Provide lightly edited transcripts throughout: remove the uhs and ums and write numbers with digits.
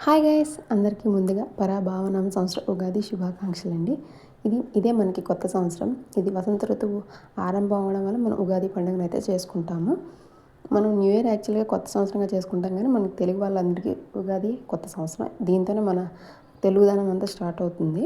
Hi guys, అందరికీ ముందుగా పరాభావనామ సంవత్సర ఉగాది శుభాకాంక్షలు అండి. ఇదే మనకి కొత్త సంవత్సరం. ఇది వసంత ఋతువు ఆరంభం అవ్వడం వల్ల మనం ఉగాది పండుగను అయితే చేసుకుంటాము. మనం న్యూ ఇయర్ యాక్చువల్గా కొత్త సంవత్సరంగా చేసుకుంటాం, కానీ మనకి తెలుగు వాళ్ళందరికీ ఉగాది కొత్త సంవత్సరం. దీంతోనే మన తెలుగుదనం అంతా స్టార్ట్ అవుతుంది.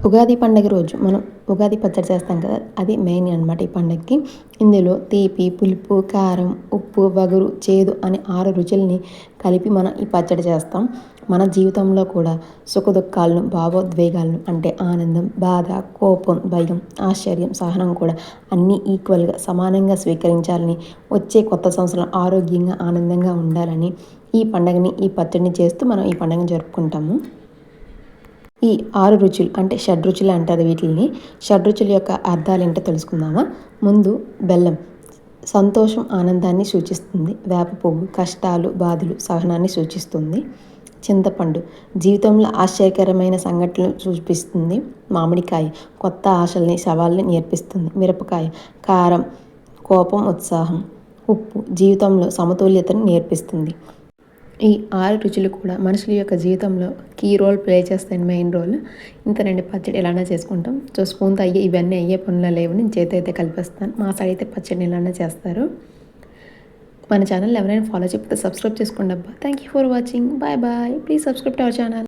ఉగాది పండుగ రోజు మనం ఉగాది పచ్చడి చేస్తాం కదా, అది మెయిన్ అనమాట ఈ పండుగకి. ఇందులో తీపి, పులుపు, కారం, ఉప్పు, వగరు, చేదు అనే 6 రుచుల్ని కలిపి మనం ఈ పచ్చడి చేస్తాం. మన జీవితంలో కూడా సుఖదుఖాలను, భావోద్వేగాలను అంటే ఆనందం, బాధ, కోపం, భయం, ఆశ్చర్యం, సహనం కూడా అన్నీ ఈక్వల్గా సమానంగా స్వీకరించాలని, వచ్చే కొత్త సంవత్సరం ఆరోగ్యంగా ఆనందంగా ఉండాలని ఈ పచ్చడిని చేస్తూ మనం ఈ పండుగను జరుపుకుంటాము. ఈ 6 రుచులు అంటే షడ్రుచులు అంటారు వీటిని. షడ్రుచుల యొక్క అర్థాలు ఏంటో తెలుసుకుందామా. ముందు బెల్లం సంతోషం, ఆనందాన్ని సూచిస్తుంది. వేప పువ్వు కష్టాలు, బాధలు, సహనాన్ని సూచిస్తుంది. చింతపండు జీవితంలో ఆశ్చర్యకరమైన సంఘటనలు చూపిస్తుంది. మామిడికాయ కొత్త ఆశల్ని, సవాళ్ళని నేర్పిస్తుంది. మిరపకాయ కారం, కోపం, ఉత్సాహం. ఉప్పు జీవితంలో సమతుల్యతను నేర్పిస్తుంది. ఈ 6 రుచులు కూడా మనుషుల యొక్క జీవితంలో కీ రోల్ ప్లే చేస్తాయి, మెయిన్ రోల్. ఇంతనండి పచ్చడి ఎలానే చేసుకుంటాం. సో స్పూన్తో ఇవన్నీ అయ్యే పనులు లేవు, నేను చేతి అయితే కలిపేస్తాను. మా సైడ్ అయితే పచ్చడిని ఎలానే చేస్తారు. మన ఛానల్ ఎవరైనా ఫాలో చేయకపోతే సబ్స్క్రైబ్ చేసుకోండి అబ్బా. Thank you for watching. Bye bye. Please subscribe to our channel.